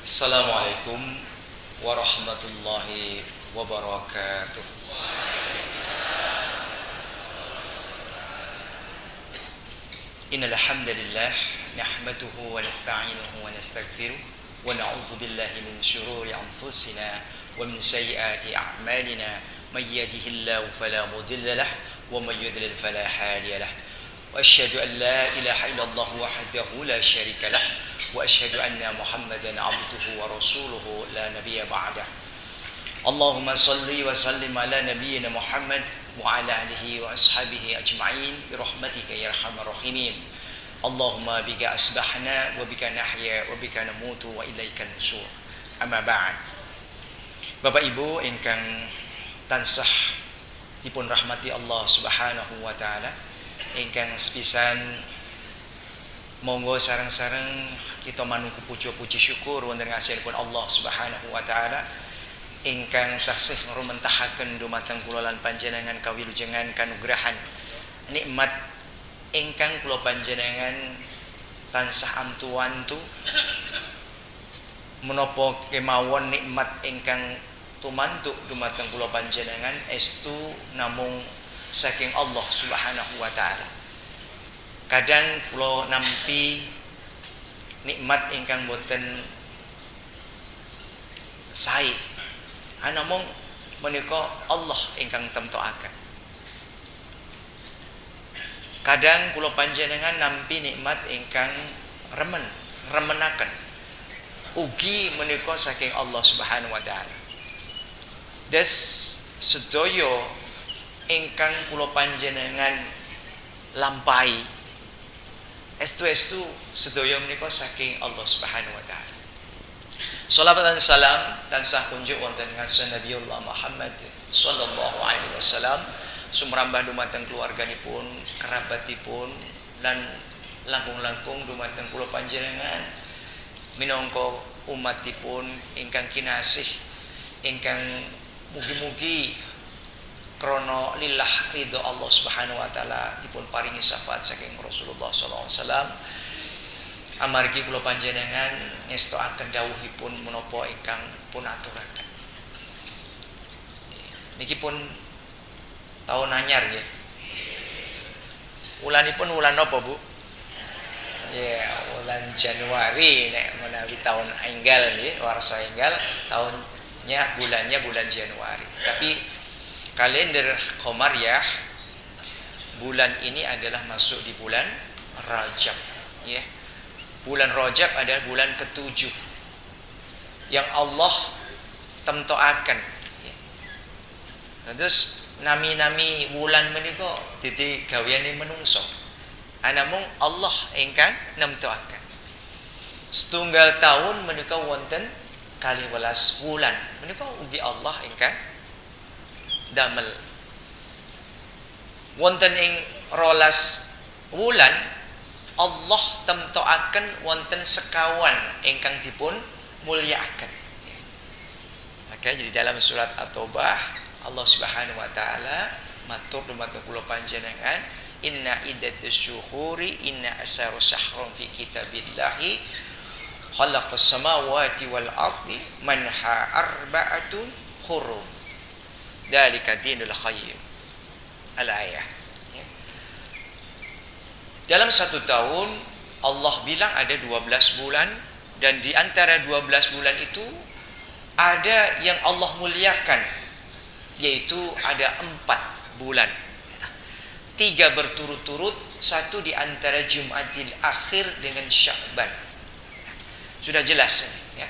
Assalamualaikum warahmatullahi wabarakatuh. Innal hamdalillah nahmaduhu wa nasta'inuhu wa nastaghfiruh wa na'udzu billahi min shururi anfusina wa min sayyiati a'malina may yahdihillahu fala mudilla lahu wa may yudlil fala hadiya lahu. Wa asyhadu an la ilaha illallah wahdahu la syarika lahu wa asyhadu anna Muhammadan 'abduhu wa rasuluhu la nabiyya ba'dah. Allahumma salli wa sallim ala nabiyyina Muhammad wa ala alihi wa ashabihi ajma'in bi rahmatika ya arhamar rahimin. Allahumma bika asbahna wa bika nahya wa bika namutu wa ilaikal nusur. Amma ba'd. Bapak Ibu ingkang tansah dipun rahmati Allah Subhanahu wa taala, ingkang sepisan monggo sareng-sareng kita manungku puji syukur wonten ngasihipun Allah Subhanahu wa taala ingkang taksih ngrumentahaken dumateng kula lan panjenengan kawilujengan kanugrahan nikmat ingkang kula panjenengan tansah amtu-antu menapa kemawon nikmat ingkang tumantuk dumateng kula panjenengan estu namung saking Allah Subhanahu wa taala. Kadang kula nampi nikmat ingkang boten sae namung menika Allah ingkang temtoaken. Kadang kula panjenengan nampi nikmat ingkang remenaken ugi menika saking Allah Subhanahu wa taala. Des sedaya ingkang kula panjenengan lampahi estu sedaya menika saking Allah Subhanahu wa taala. Shalawat dan salam tansah kunjuk wonten ngarsane Nabiullah Muhammad sallallahu alaihi wasallam sumrambah dumateng keluarganipun, kerabatipun lan langkung-langkung dumateng kula panjenengan minangka umatipun ingkang kinasih, ingkang mugi-mugi krana lillah ridho Allah Subhanahu wa taala dipun paringi syafaat saking Rasulullah sallallahu alaihi wasallam amargi kula panjenengan ngestoaken dawuhipun menapa ingkang pun aturaken. Niki pun taun anyar nggih. Wulanipun wulan napa, Bu? Ya, wulan Januari nek menawi taun enggal nggih, warsa enggal, bulannya bulan Januari. Tapi kalender Qamariyah bulan ini adalah masuk di bulan Rajab, ya. Bulan Rajab adalah bulan ke-7 yang Allah temtoaken. Terus nami-nami bulan menika dadi gaweane menungso. Namung Allah ingkang nemtoaken. Setunggal tahun menika wonten 12 bulan. Menika ugi Allah ingkang damel. Wonten ing 12 wulan Allah temtoaken wonten sekawan ingkang dipun mulyakaken. Maka jadi dalam surat At-Taubah Allah Subhanahu wa taala matur dumateng kula panjenengan, inna iddatus syuhuri inna asaru sahron fi kitabillahi khalaqas samawati wal ardi manha arba'atun hurum. Dzalika dinul qayyim. Al-ayah. Dalam satu tahun Allah bilang ada 12 bulan, dan di antara 12 bulan itu ada yang Allah muliakan, yaitu ada 4 bulan. 3 berturut-turut, 1 di antara Jumadil Akhir dengan Sya'ban. Sudah jelas ya.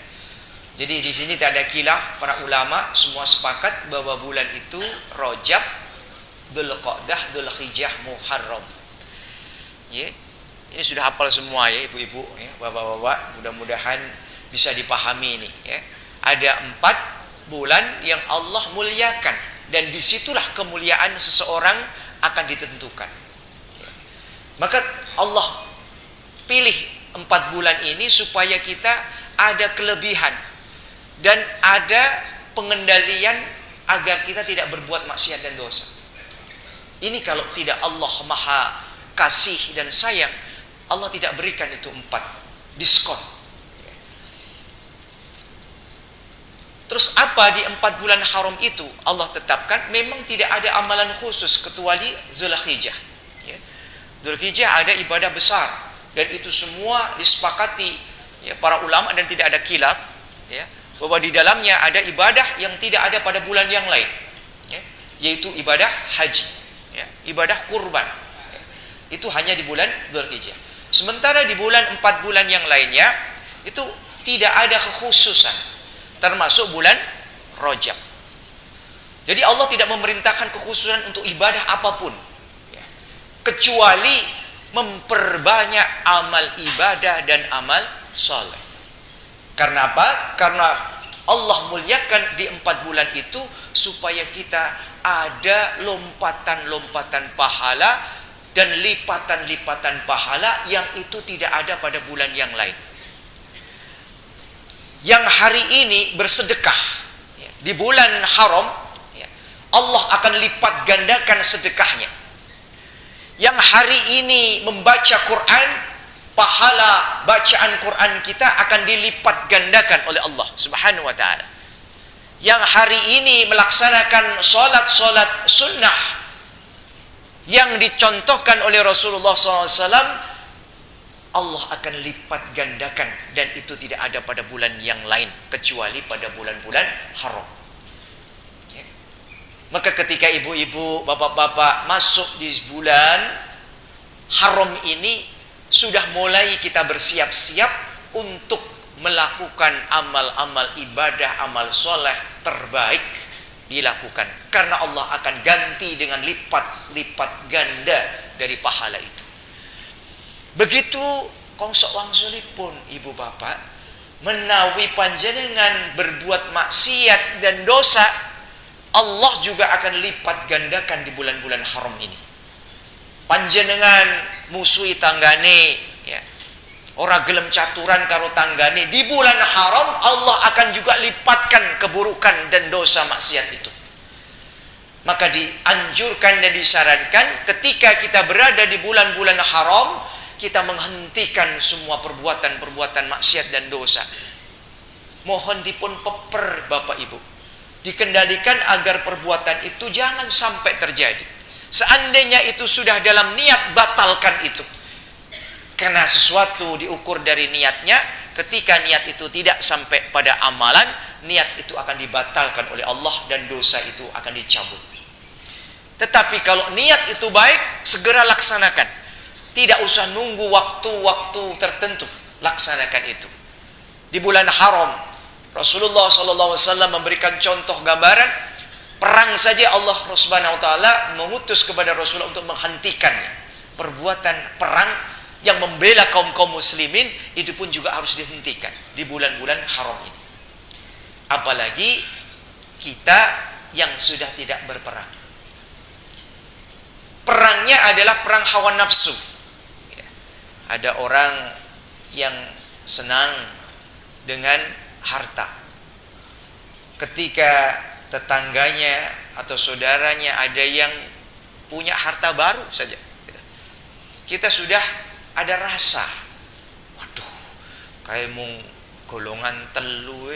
Jadi di sini tak ada khilaf, para ulama semua sepakat bahwa bulan itu Rajab, Dzulqa'dah, Dzulhijjah, Muharram. Ya, ini sudah hafal semua ya ibu-ibu, ya, bapak-bapak, mudah-mudahan bisa dipahami ini. Ya. Ada 4 bulan yang Allah muliakan, dan disitulah kemuliaan seseorang akan ditentukan. Ya. Maka Allah pilih 4 bulan ini supaya kita ada kelebihan dan ada pengendalian agar kita tidak berbuat maksiat dan dosa. Ini kalau tidak Allah Maha kasih dan sayang, Allah tidak berikan itu 4 diskon. Terus apa di 4 bulan haram itu? Allah tetapkan memang tidak ada amalan khusus kecuali Zulhijjah. Ya. Zulhijjah ada ibadah besar dan itu semua disepakati ya, para ulama dan tidak ada khilaf ya, bahwa di dalamnya ada ibadah yang tidak ada pada bulan yang lain ya, yaitu ibadah haji ya, ibadah kurban ya. Itu hanya di bulan Zulhijjah. Sementara di bulan 4 bulan yang lainnya itu tidak ada kekhususan, termasuk bulan Rajab. Jadi Allah tidak memerintahkan kekhususan untuk ibadah apapun ya, kecuali memperbanyak amal ibadah dan amal soleh. Karena apa? Karena Allah muliakan di 4 bulan itu supaya kita ada lompatan-lompatan pahala dan lipatan-lipatan pahala yang itu tidak ada pada bulan yang lain. Yang hari ini bersedekah ya, di bulan haram ya, Allah akan lipat gandakan sedekahnya. Yang hari ini membaca Quran, pahala bacaan Quran kita akan dilipat gandakan oleh Allah Subhanahu wa ta'ala. Yang hari ini melaksanakan solat-solat sunnah yang dicontohkan oleh Rasulullah SAW, Allah akan lipat gandakan, dan itu tidak ada pada bulan yang lain kecuali pada bulan-bulan haram ya. Maka ketika ibu-ibu, bapak-bapak masuk di bulan haram ini, sudah mulai kita bersiap-siap untuk melakukan amal-amal ibadah, amal soleh terbaik dilakukan, karena Allah akan ganti dengan lipat-lipat ganda dari pahala itu. Begitu kongsok wangsulipun ibu bapak menawi panjenengan berbuat maksiat dan dosa, Allah juga akan lipat gandakan di bulan-bulan haram ini. Panjenengan musuhi tanggane ya, ora gelem caturan karo tanggane, di bulan haram Allah akan juga lipatkan keburukan dan dosa maksiat itu. Maka dianjurkan dan disarankan ketika kita berada di bulan-bulan haram, kita menghentikan semua perbuatan-perbuatan maksiat dan dosa. Mohon dipun peper Bapak Ibu, dikendalikan agar perbuatan itu jangan sampai terjadi. Seandainya itu sudah dalam niat, batalkan itu. Karena sesuatu diukur dari niatnya. Ketika niat itu tidak sampai pada amalan, niat itu akan dibatalkan oleh Allah dan dosa itu akan dicabut. Tetapi kalau niat itu baik, segera laksanakan. Tidak usah nunggu waktu-waktu tertentu, laksanakan itu. Di bulan haram, Rasulullah SAW memberikan contoh gambaran perang saja Allah Subhanahu wa taala mengutus kepada Rasulullah untuk menghentikannya. Perbuatan perang yang membela kaum-kaum muslimin itu pun juga harus dihentikan di bulan-bulan haram ini. Apalagi kita yang sudah tidak berperang. Perangnya adalah perang hawa nafsu. Ada orang yang senang dengan harta. Ketika tetangganya atau saudaranya ada yang punya harta baru saja, kita sudah ada rasa, waduh, kayak mung golongan telu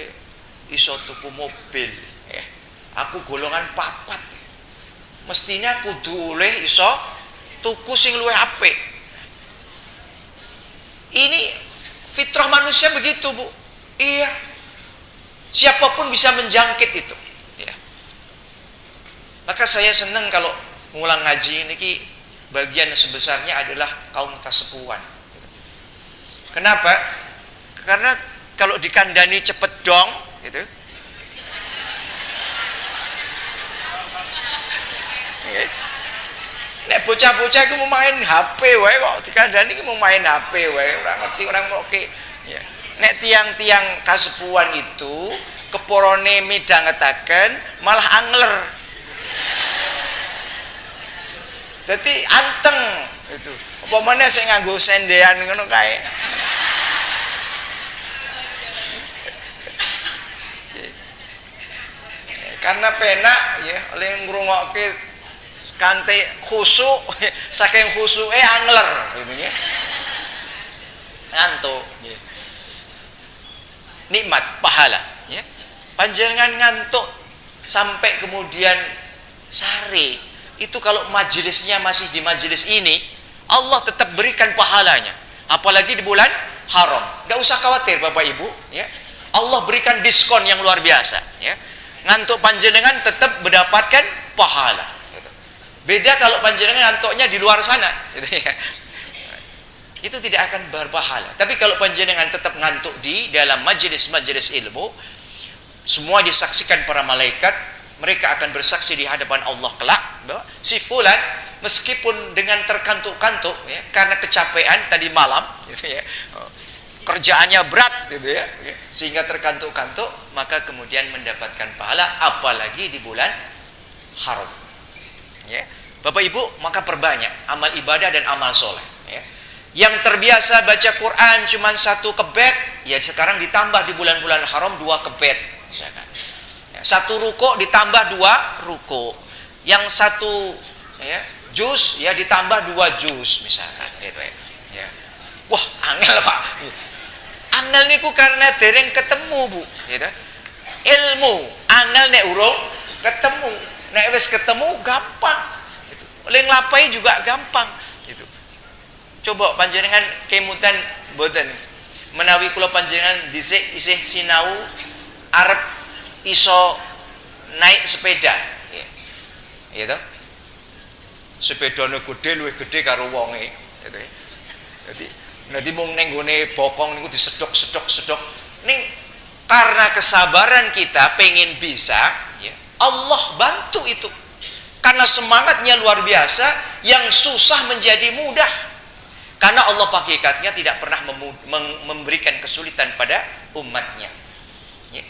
iso tuku mobil ya. Aku golongan papat, mestinya kudu oleh iso tuku sing luwih apik. Ini fitrah manusia begitu, Bu. Iya. Siapapun bisa menjangkit itu. Ya. Maka saya senang kalau ngulang ngaji ini, bagian sebesarnya adalah kaum kasepuan. Kenapa? Karena kalau dikandani cepet dong, gitu. Nek bocah-bocah itu mau main HP wae kok dikandani mau main HP wae, ora ngerti orang oke. Ya. Nek tiang-tiang kasepuan itu keporone midhangetaken malah angler. Dadi anteng itu. Apa meneh sing nganggo sendean ngono kae. Karena penak ya oleh ngrungokke kante khusuk, saking khusuke angler gitu ya. Ngantuk ya. Nikmat pahala ya. panjenengan ngantuk sampai kemudian sare, itu kalau majelisnya masih di majelis ini, Allah tetap berikan pahalanya. Apalagi di bulan haram. Nggak usah khawatir Bapak Ibu, ya. Allah berikan diskon yang luar biasa, ya. Ngantuk panjenengan tetap mendapatkan pahala. Beda kalau panjenengan ngantuknya di luar sana, gitu ya. Itu tidak akan berpahala. Tapi kalau panjenengan tetap ngantuk di dalam majelis-majelis ilmu, semua disaksikan para malaikat, mereka akan bersaksi di hadapan Allah kelak bahwa si fulan meskipun dengan terkantuk-kantuk, ya, karena kecapean tadi malam, gitu ya, kerjaannya berat, gitu ya, sehingga terkantuk-kantuk, maka kemudian mendapatkan pahala, apalagi di bulan haram. Ya. Bapak Ibu, maka perbanyak amal ibadah dan amal soleh. Ya. Yang terbiasa baca Quran cuma 1 kebet, ya sekarang ditambah di bulan-bulan haram 2 kebet, misalkan. Ya, 1 ruko ditambah 2 ruko. Yang 1 ya, jus ya ditambah 2 jus, misalkan, gitu ya. Ya. Wah, angel Pak. Angel niku karena dereng ketemu Bu, gitu. Ilmu angel nek urung ketemu, nek wis ketemu gampang. Gitu. Ling lapai juga gampang. Gitu. Coba panjenengan kemutan boten menawi kula panjenengan dhisik isih sinau arep iso naik sepeda, ya. Gitu. Sepedane gede luwih gede karo wonge, gitu ya. Jadi nanti mung ning gone bokong niku disedok-sedok ning karena kesabaran kita pengen bisa, ya. Allah bantu itu. Karena semangatnya luar biasa, yang susah menjadi mudah. Karena Allah hakikatnya tidak pernah memberikan kesulitan pada umatnya. Ya.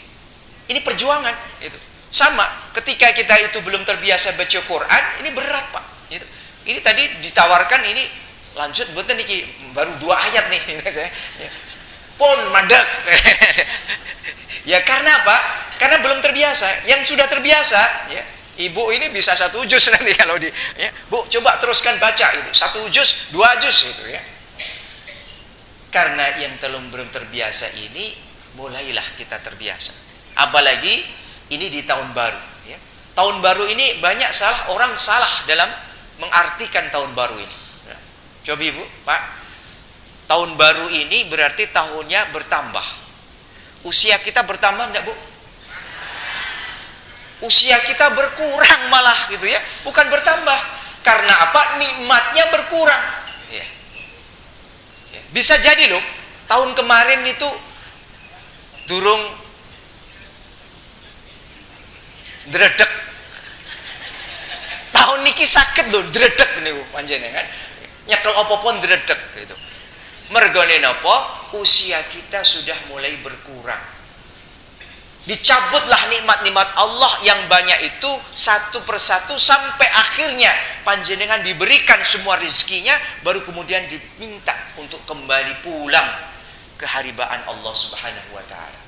Ini perjuangan. Itu. Sama, ketika kita itu belum terbiasa baca Quran, ini berat Pak. Gitu. Ini tadi ditawarkan ini lanjut, betul nih baru 2 ayat nih. Ya. Pun madek. Ya karena apa? Karena belum terbiasa. Yang sudah terbiasa, ya. Ibu ini bisa 1 juz nanti kalau di, ya. Bu, coba teruskan baca itu 1 juz, 2 juz gitu ya. Karena yang belum terbiasa ini, mulailah kita terbiasa. Apalagi ini di tahun baru. Ya. Tahun baru ini banyak orang salah dalam mengartikan tahun baru ini. Ya. Coba Ibu, Pak, tahun baru ini berarti tahunnya bertambah. Usia kita bertambah enggak Bu? Usia kita berkurang malah gitu ya, bukan bertambah. Karena apa? Nikmatnya berkurang. Ya. Ya. Bisa jadi loh, tahun kemarin itu durung dredeg. Tahun niki sakit loh, dredeg niku panjenengan. Nyekel apa-apa dredeg gitu. Mergone napa? Usia kita sudah mulai berkurang. Dicabutlah nikmat-nikmat Allah yang banyak itu satu persatu sampai akhirnya panjenengan diberikan semua rezekinya, baru kemudian diminta untuk kembali pulang ke haribaan Allah Subhanahu wa taala.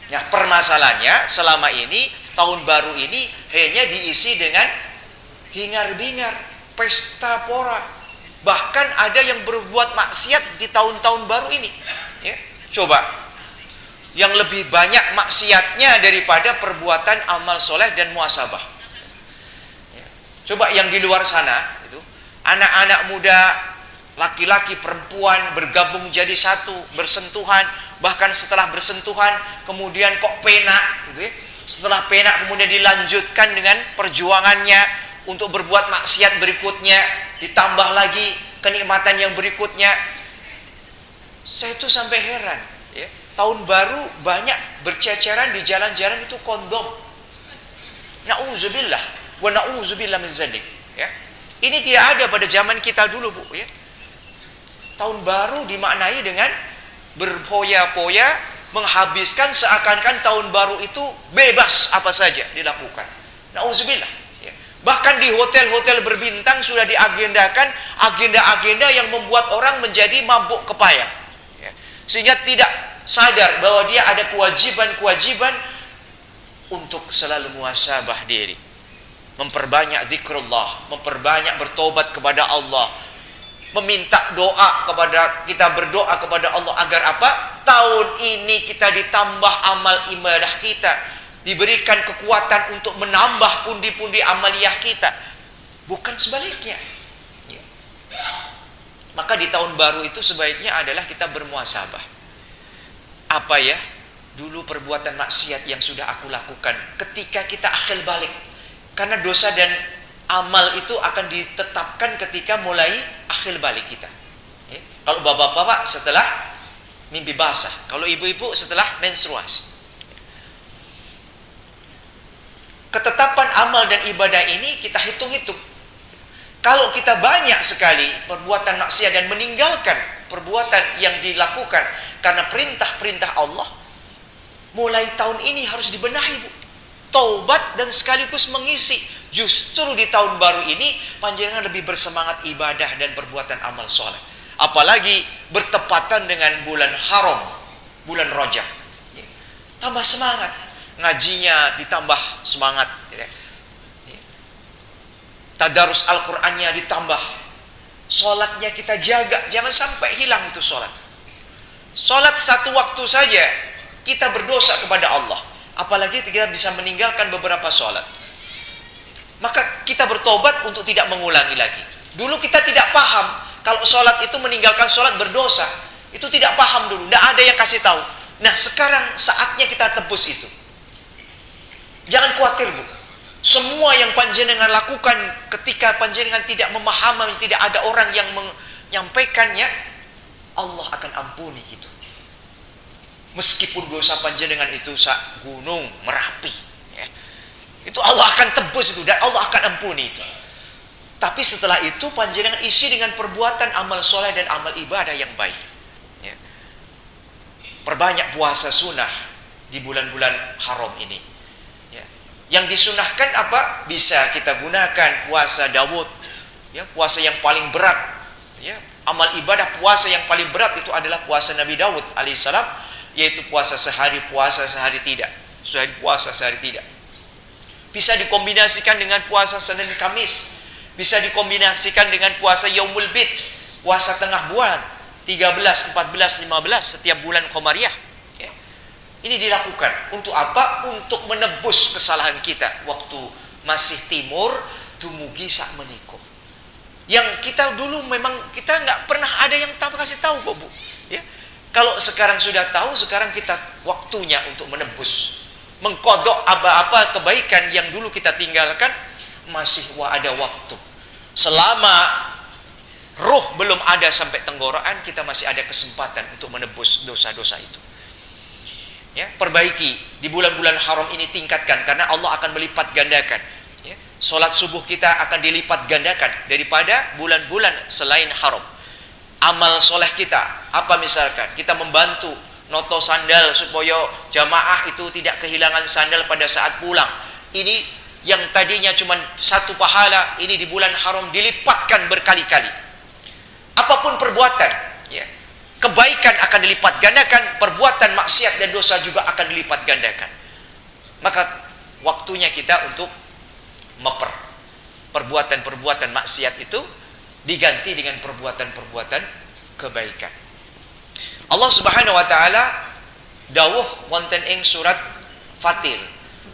Nah, permasalahannya selama ini tahun baru ini hanya diisi dengan hingar-bingar, pesta pora. Bahkan ada yang berbuat maksiat di tahun-tahun baru ini. Ya, coba. Yang lebih banyak maksiatnya daripada perbuatan amal soleh dan muhasabah. Ya. Coba yang di luar sana, itu anak-anak muda, laki-laki, perempuan bergabung jadi satu, bersentuhan, bahkan setelah bersentuhan kemudian kok penak, gitu ya. Setelah penak kemudian dilanjutkan dengan perjuangannya untuk berbuat maksiat berikutnya, ditambah lagi kenikmatan yang berikutnya. Saya itu sampai heran, ya. Tahun baru banyak berceceran di jalan-jalan itu kondom. Na'udzubillah wa na'udzubillah min zalik, ya. Ini tidak ada pada zaman kita dulu, Bu, ya. Tahun baru dimaknai dengan berpoya-poya, menghabiskan seakan-akan tahun baru itu bebas apa saja dilakukan. Na'udzubillah, ya. Bahkan di hotel-hotel berbintang sudah diagendakan agenda-agenda yang membuat orang menjadi mabuk kepayang, ya. Sehingga tidak sadar bahwa dia ada kewajiban-kewajiban untuk selalu muhasabah diri, memperbanyak zikrullah, memperbanyak bertobat kepada Allah, meminta doa kepada kita, berdoa kepada Allah agar apa? Tahun ini kita ditambah amal ibadah kita, diberikan kekuatan untuk menambah pundi-pundi amaliyah kita. Bukan sebaliknya. Ya. Maka di tahun baru itu sebaiknya adalah kita bermuhasabah. Apa ya? Dulu perbuatan maksiat yang sudah aku lakukan, ketika kita akil balik. Karena dosa dan amal itu akan ditetapkan ketika mulai akil balik kita. Ya. Kalau bapak-bapak setelah mimpi basah, kalau ibu-ibu setelah menstruasi. Ketetapan amal dan ibadah ini kita hitung-hitung. Kalau kita banyak sekali perbuatan maksiat dan meninggalkan perbuatan yang dilakukan karena perintah-perintah Allah, mulai tahun ini harus dibenahi, Bu. Taubat dan sekaligus mengisi. Justru di tahun baru ini panjenengan lebih bersemangat ibadah dan perbuatan amal soleh. Apalagi bertepatan dengan bulan haram, bulan Rajab. Tambah semangat. Ngajinya ditambah semangat. Tadarus Al-Qur'annya ditambah. Sholatnya kita jaga. Jangan sampai hilang itu sholat. Sholat satu waktu saja kita berdosa kepada Allah. Apalagi kita bisa meninggalkan beberapa sholat. Maka kita bertobat untuk tidak mengulangi lagi. Dulu kita tidak paham kalau sholat itu meninggalkan sholat berdosa. Itu tidak paham dulu. Tidak ada yang kasih tahu. Nah sekarang saatnya kita tebus itu. Jangan khawatir, Bu. Semua yang panjenengan lakukan ketika panjenengan tidak memahami, tidak ada orang yang menyampaikannya, Allah akan ampuni itu. Meskipun dosa panjenengan itu gunung Merapi, ya. Itu Allah akan tebus itu dan Allah akan ampuni itu. Tapi setelah itu panjenengan isi dengan perbuatan amal soleh dan amal ibadah yang baik. Ya. Perbanyak puasa sunnah di bulan-bulan haram ini. Ya. Yang disunahkan apa? Bisa kita gunakan puasa Daud, ya, puasa yang paling berat. Ya. Amal ibadah puasa yang paling berat itu adalah puasa Nabi Daud alaihissalam, yaitu puasa sehari tidak, sehari puasa sehari tidak. Bisa dikombinasikan dengan puasa Senin Kamis, bisa dikombinasikan dengan puasa Yaumul Bid, puasa tengah bulan 13, 14, 15 setiap bulan Qamariyah. Ya. Ini dilakukan untuk apa? Untuk menebus kesalahan kita waktu masih timur tumugi sak meniko. Yang kita dulu memang kita nggak pernah ada yang kasih tahu kok, Bu. Ya. Kalau sekarang sudah tahu, sekarang kita waktunya untuk menebus, mengkodok apa-apa kebaikan yang dulu kita tinggalkan. Masih ada waktu. Selama ruh belum ada sampai tenggorokan, kita masih ada kesempatan untuk menebus dosa-dosa itu. Ya, perbaiki di bulan-bulan haram ini, tingkatkan karena Allah akan melipat gandakan. Ya, sholat subuh kita akan dilipat gandakan daripada bulan-bulan selain haram. Amal soleh kita, apa misalkan kita membantu noto sandal supaya jamaah itu tidak kehilangan sandal pada saat pulang. Ini yang tadinya cuma satu pahala, ini di bulan haram dilipatkan berkali-kali. Apapun perbuatan, ya, kebaikan akan dilipat gandakan, perbuatan maksiat dan dosa juga akan dilipat gandakan. Maka waktunya kita untuk perbuatan-perbuatan maksiat itu diganti dengan perbuatan-perbuatan kebaikan. Allah Subhanahu wa taala dawuh wonten ing surat Fatir,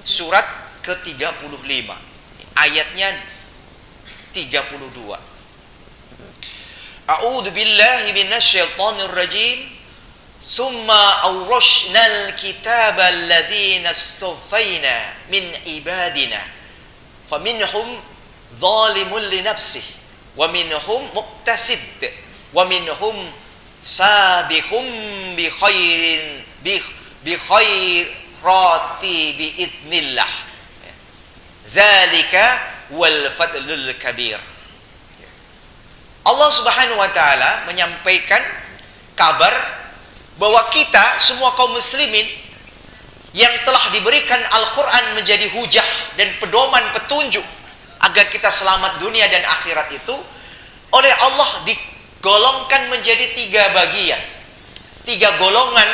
surat ke-35, ayatnya 32. A'udzu billahi minasyaitonir rajim. Tsumma awrashnal kitaba alladziina istafaina min ibadina faminhum zalimun li nafsihi wa minhum muqtasid wa minhum sabiqum bi khairati bi idznillah. Zalika wal fadlul kabir. Allah Subhanahu wa taala menyampaikan kabar bahwa kita semua kaum muslimin yang telah diberikan Al-Qur'an menjadi hujah dan pedoman petunjuk agar kita selamat dunia dan akhirat itu oleh Allah digolongkan menjadi 3 bagian. 3 golongan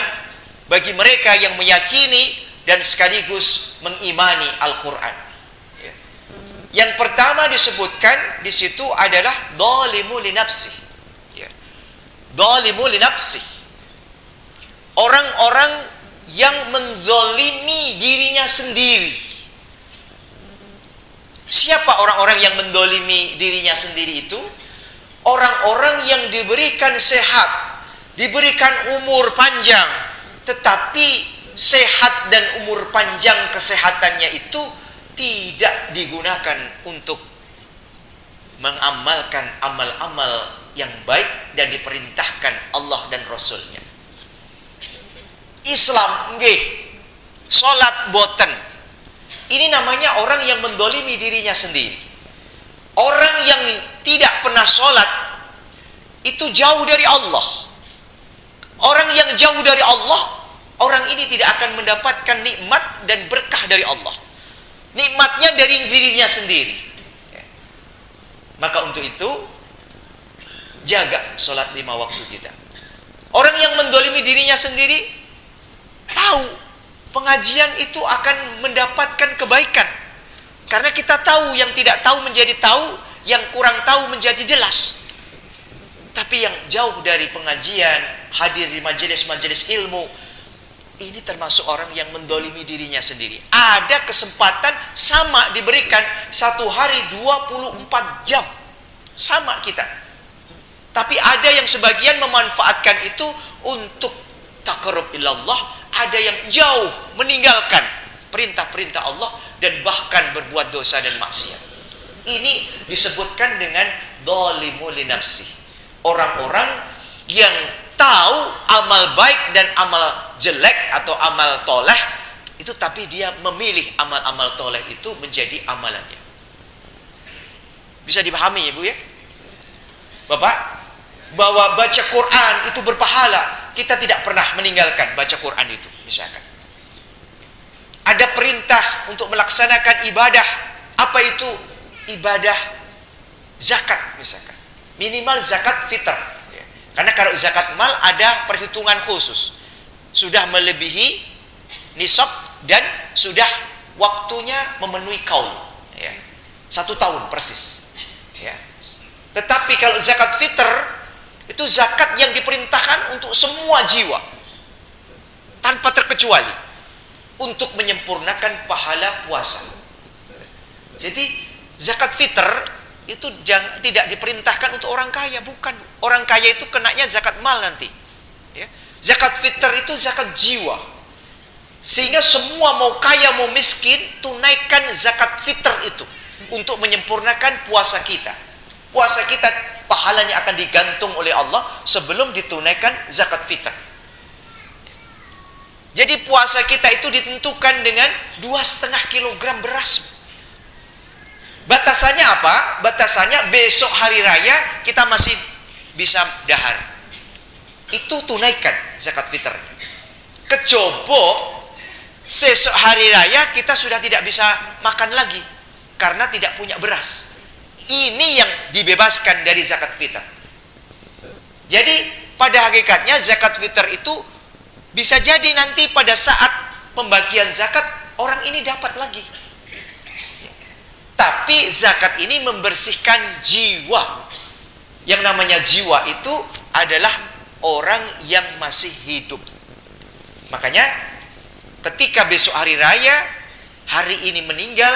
bagi mereka yang meyakini dan sekaligus mengimani Al-Qur'an. Yang pertama disebutkan di situ adalah dzalimu li nafsi. Ya. Dzalimu li nafsi. Orang-orang yang menzolimi dirinya sendiri. Siapa orang-orang yang menzolimi dirinya sendiri itu? Orang-orang yang diberikan sehat, diberikan umur panjang, tetapi sehat dan umur panjang kesehatannya itu tidak digunakan untuk mengamalkan amal-amal yang baik dan diperintahkan Allah dan Rasulnya. Islam nggih, salat boten. Ini namanya orang yang mendolimi dirinya sendiri. Orang yang tidak pernah salat itu jauh dari Allah. Orang yang jauh dari Allah, orang ini tidak akan mendapatkan nikmat dan berkah dari Allah. Nikmatnya dari dirinya sendiri. Maka untuk itu, jaga sholat 5 waktu kita. Orang yang mendolimi dirinya sendiri tahu pengajian itu akan mendapatkan kebaikan. Karena kita tahu, yang tidak tahu menjadi tahu, yang kurang tahu menjadi jelas. Tapi yang jauh dari pengajian, hadir di majelis-majelis ilmu, ini termasuk orang yang mendolimi dirinya sendiri. Ada kesempatan sama diberikan, satu hari 24 jam. Sama kita. Tapi ada yang sebagian memanfaatkan itu untuk taqarrub ilallah. Ada yang jauh meninggalkan perintah-perintah Allah dan bahkan berbuat dosa dan maksiat. Ini disebutkan dengan dzalimu li nafsi. Orang-orang yang tahu amal baik dan amal jelek atau amal toleh itu, tapi dia memilih amal-amal toleh itu menjadi amalannya. Bisa dipahami ya Bu ya? Bapak, bahwa baca Quran itu berpahala. Kita tidak pernah meninggalkan baca Quran itu, misalkan. Ada perintah untuk melaksanakan ibadah. Apa itu? Ibadah zakat, misalkan. Minimal zakat fitr. Karena kalau zakat mal ada perhitungan khusus. Sudah melebihi nisab dan sudah waktunya memenuhi kaul. 1 tahun persis. Tetapi kalau zakat fitr, itu zakat yang diperintahkan untuk semua jiwa tanpa terkecuali, untuk menyempurnakan pahala puasa. Jadi zakat fitr itu tidak diperintahkan untuk orang kaya, bukan. Orang kaya itu kenanya zakat mal nanti. Zakat fitr itu zakat jiwa. Sehingga semua mau kaya mau miskin, tunaikan zakat fitr itu untuk menyempurnakan puasa kita. Puasa kita pahalanya akan digantung oleh Allah sebelum ditunaikan zakat fitr. Jadi puasa kita itu ditentukan dengan 2,5 kilogram beras. Batasannya apa? Batasannya besok hari raya kita masih bisa dahar. Itu tunaikan zakat fitr. Kecoba sesok hari raya kita sudah tidak bisa makan lagi karena tidak punya beras. Ini yang dibebaskan dari zakat fitr. Jadi pada hakikatnya zakat fitr itu bisa jadi nanti pada saat pembagian zakat orang ini dapat lagi. Tapi zakat ini membersihkan jiwa. Yang namanya jiwa itu adalah orang yang masih hidup. Makanya ketika besok hari raya, hari ini meninggal,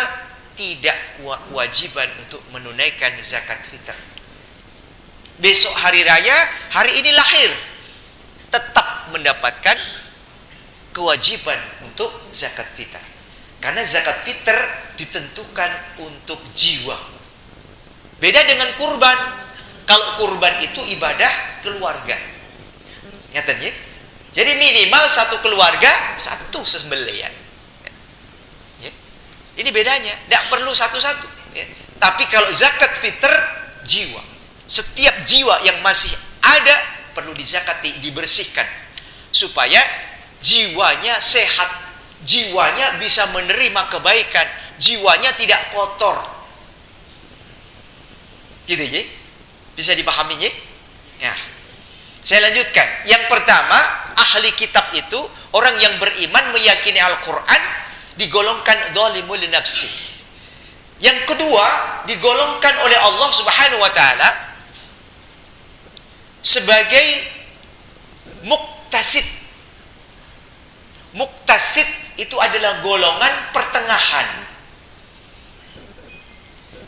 tidak kewajiban untuk menunaikan zakat fitr. Besok hari raya, hari ini lahir, tetap mendapatkan kewajiban untuk zakat fitr. Karena zakat fitr ditentukan untuk jiwa. Beda dengan kurban. Kalau kurban itu ibadah keluarga. Nyata ya? Jadi minimal satu keluarga, satu sembelihan. Ini bedanya, tidak perlu satu-satu. Tapi kalau zakat fitr, jiwa. Setiap jiwa yang masih ada perlu dizakati, dibersihkan. Supaya jiwanya sehat, jiwanya bisa menerima kebaikan, jiwanya tidak kotor. Gitu ya? Bisa dipahami ya? Ya. Saya lanjutkan. Yang pertama, ahli kitab itu orang yang beriman meyakini Al-Quran, digolongkan dzalimu li nafsi. Yang kedua, digolongkan oleh Allah Subhanahu wa taala sebagai muktasib. Muktasid itu adalah golongan pertengahan.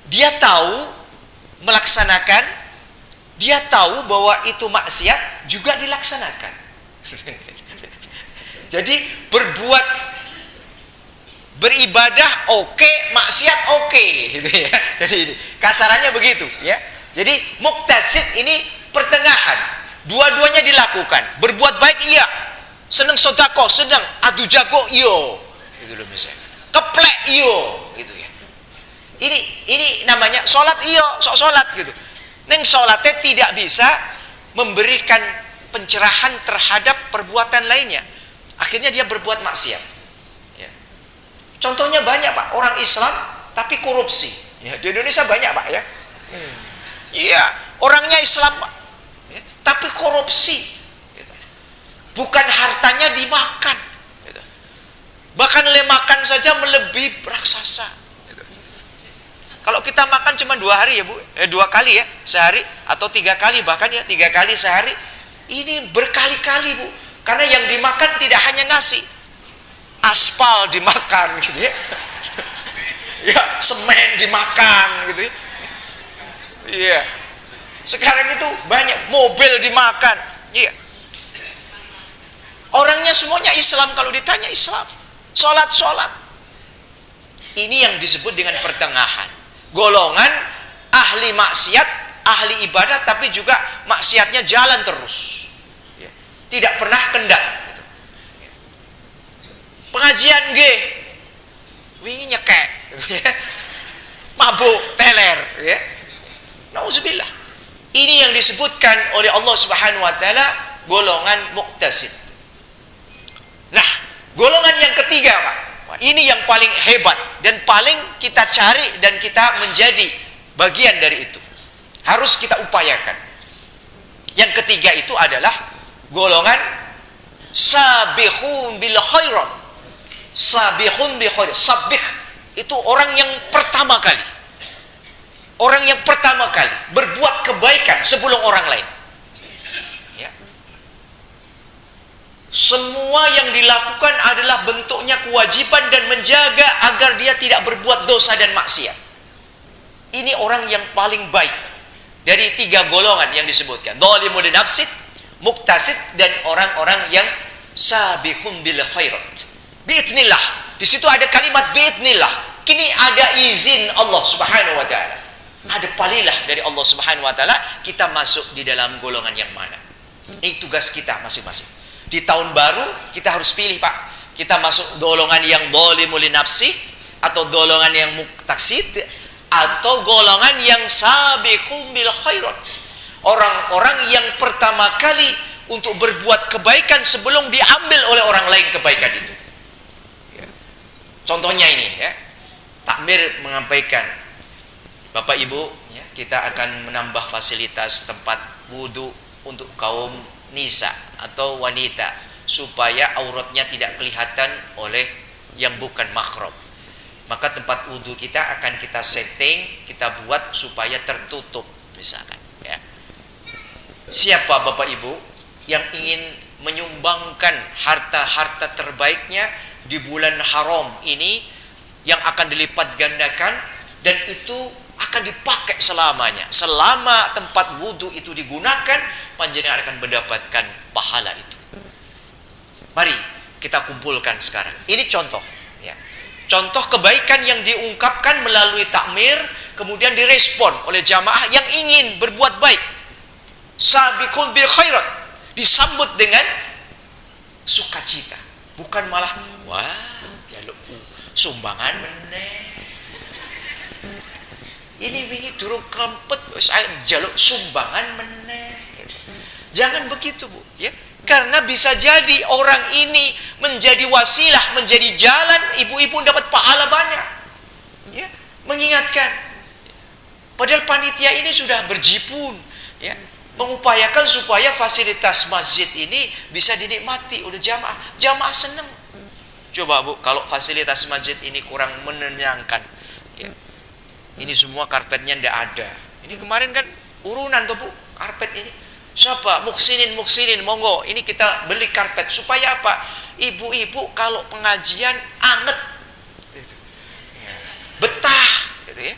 Dia tahu melaksanakan, dia tahu bahwa itu maksiat juga dilaksanakan. Jadi beribadah oke, maksiat oke, gitu ya. Jadi ini kasarannya begitu, ya. Jadi muktasid ini pertengahan. Dua-duanya dilakukan. Berbuat baik iya, seneng sodako, seneng adu jago iyo, gitu loh misalnya. Keplek iyo, gitu ya. Ini namanya sholat iyo, sok sholat gitu. Neng sholatnya tidak bisa memberikan pencerahan terhadap perbuatan lainnya. Akhirnya dia berbuat maksiat. Ya. Contohnya banyak Pak, orang Islam tapi korupsi. Ya, di Indonesia banyak Pak ya. Iya, orangnya Islam Pak, ya, tapi korupsi. Gitu. Bukan hartanya dimakan. Gitu. Bahkan makan saja melebihi raksasa. Gitu. Kalau kita makan cuma 2 hari ya Bu, 2 kali ya sehari, atau 3 kali bahkan ya 3 kali sehari. Ini berkali-kali Bu, karena yang dimakan tidak hanya nasi, aspal dimakan gitu ya. Ya, semen dimakan gitu ya. Iya. Sekarang itu banyak mobil dimakan. Iya. Orangnya semuanya Islam, kalau ditanya Islam. Sholat. Ini yang disebut dengan pertengahan. Golongan ahli maksiat, ahli ibadah, tapi juga maksiatnya jalan terus. Ya. Tidak pernah kendak. Gitu. Ya. Pengajian G, wingi nyekek. Gitu ya. Mabuk, teler. Ya. Nauzubillah. Ini yang disebutkan oleh Allah Subhanahu wa taala golongan muktasid. Nah, golongan yang ketiga, Pak. Ini yang paling hebat dan paling kita cari dan kita menjadi bagian dari itu. Harus kita upayakan. Yang ketiga itu adalah golongan sabihun bil khairat. Sabihun bil khairat. Sabih itu orang yang pertama kali. Orang yang pertama kali berbuat kebaikan sebelum orang lain. Ya. Semua yang dilakukan adalah bentuknya kewajiban dan menjaga agar dia tidak berbuat dosa dan maksiat. Ini orang yang paling baik dari 3 golongan yang disebutkan. Dzalimun li nafsih, muktasid, dan orang-orang yang sabiqun bil khairat. Biidznillah. Di situ ada kalimat biidznillah. Kini ada izin Allah Subhanahu wa taala. Ada palilah dari Allah Subhanahu wa taala, kita masuk di dalam golongan yang mana. Ini tugas kita masing-masing. Di tahun baru kita harus pilih Pak. Kita masuk golongan yang dzalimun li nafsih, atau golongan yang muktasid, atau golongan yang sabiqun bil khairat. Orang-orang yang pertama kali untuk berbuat kebaikan sebelum diambil oleh orang lain kebaikan itu. Ya. Contohnya ini ya. Takmir menyampaikan, Bapak Ibu, ya, kita akan menambah fasilitas tempat wudhu untuk kaum nisa atau wanita supaya auratnya tidak kelihatan oleh yang bukan mahram. Maka tempat wudhu kita akan kita setting, kita buat supaya tertutup misalkan. Ya. Siapa Bapak Ibu yang ingin menyumbangkan harta-harta terbaiknya di bulan haram ini yang akan dilipat gandakan, dan itu akan dipakai selamanya. Selama tempat wudhu itu digunakan, panjenengan akan mendapatkan pahala itu. Mari kita kumpulkan sekarang. Ini contoh, ya. Contoh kebaikan yang diungkapkan melalui takmir, kemudian direspon oleh jamaah yang ingin berbuat baik. Sabiqun bil khairat, disambut dengan sukacita, bukan malah wah jaluk sumbangan meneh. Ini wingi durung klempet wis jaluk sumbangan meneh. Jangan begitu Bu, ya. Karena bisa jadi orang ini menjadi wasilah, menjadi jalan ibu-ibu dapat pahala banyak. Ya, mengingatkan. Padahal panitia ini sudah berjipun, ya, mengupayakan supaya fasilitas masjid ini bisa dinikmati oleh jamaah. Jamaah senang. Coba Bu, kalau fasilitas masjid ini kurang menenangkan, ya. Ini semua karpetnya tidak ada. Ini kemarin kan urunan tuh Bu, karpet ini. Siapa? Muksinin, monggo. Ini kita beli karpet supaya apa? ibu-ibu kalau pengajian anget gitu. Betah gitu ya.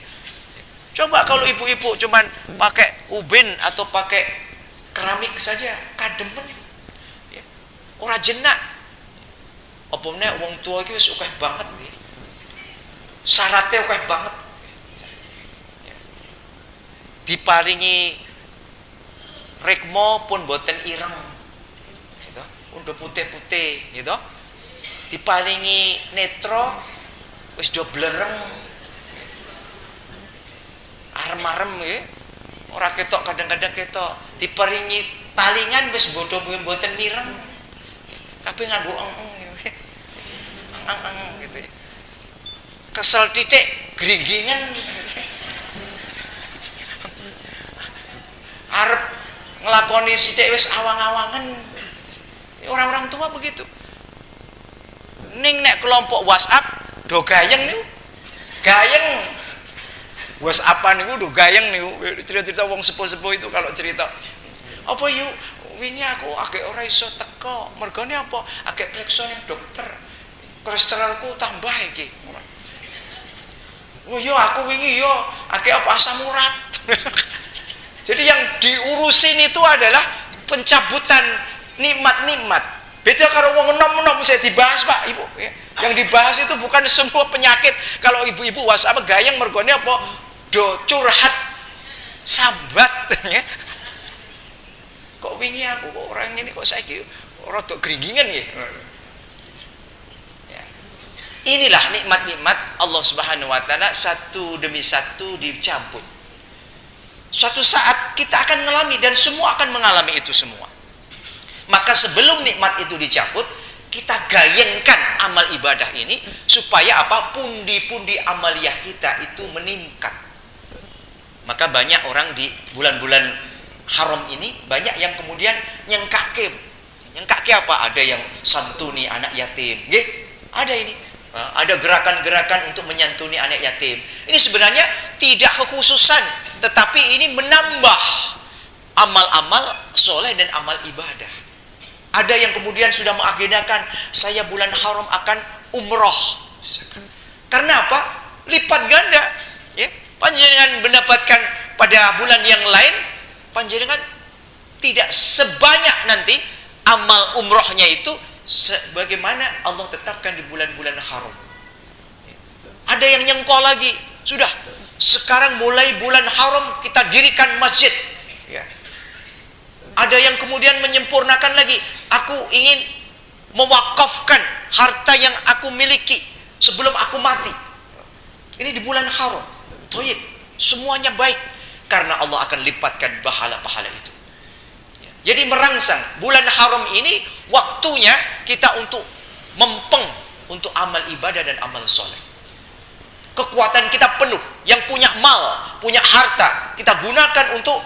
Coba kalau ibu-ibu cuman pakai ubin atau pakai keramik saja kademen ya. Ora jenak. Apa meneh wong tua iki wis akeh banget ya. Syaratnya akeh banget. Ya. Diparingi rikma pun boten ireng. Gitu. Udah putih-putih gitu. Diparingi netra wis do blereng. Arem-arem ya. Ora ketok kadang-kadang ketok. Diparingi talingan wis bodo boten mireng. Kabeh nganggo eng-eng gitu ya. Kesel titik gringgingan. Arep ngelakoni sithik wis awang-awangan. Orang-orang tua begitu. Ning nek kelompok WhatsApp do gayeng niku. Gayeng. WhatsAppan niku do gayeng niku. Cerita-cerita wong sepuh-sepuh itu kalau cerita. Apa yuk wingi aku agak ora iso teko. Mergane apa? Agak periksa ning dokter. Kolesterolku tambah iki. Oh yo aku wingi yo agak apa asam urat. Jadi yang diurusin itu adalah pencabutan nikmat-nikmat. Beda karo wong enom-enom saya dibahas Pak Ibu ya. Yang dibahas itu bukan semua penyakit. Kalau ibu-ibu WhatsApp gayeng mergone apa do curhat sambat ya. Kok wingi aku kok orang ini kok saiki rada gringgingan ya. Inilah nikmat-nikmat Allah Subhanahu wa taala satu demi satu dicabut. Suatu saat kita akan mengalami dan semua akan mengalami itu semua. Maka sebelum nikmat itu dicabut, kita gayengkan amal ibadah ini supaya apa? Pundi-pundi amaliyah kita itu meningkat. Maka banyak orang di bulan-bulan haram ini banyak yang kemudian nyengkake. Nyengkake apa? Ada yang santuni anak yatim. Nggih, ada ini. Ada gerakan-gerakan untuk menyantuni anak yatim. Ini sebenarnya tidak kekhususan, tetapi ini menambah amal-amal soleh dan amal ibadah. Ada yang kemudian sudah mengagendakan saya bulan haram akan umroh. Karena apa? Lipat ganda. Ya, panjenengan mendapatkan pada bulan yang lain, panjenengan tidak sebanyak nanti amal umrohnya itu sebagaimana Allah tetapkan di bulan-bulan haram. Ada yang nyengkol lagi, sudah sekarang mulai bulan haram kita dirikan masjid ya. Ada yang kemudian menyempurnakan lagi, aku ingin mewakafkan harta yang aku miliki sebelum aku mati. Ini di bulan haram. Thayyib, semuanya baik karena Allah akan lipatkan pahala-pahala itu. Jadi merangsang bulan haram ini waktunya kita untuk mempeng untuk amal ibadah dan amal soleh. Kekuatan kita penuh, yang punya mal, punya harta, kita gunakan untuk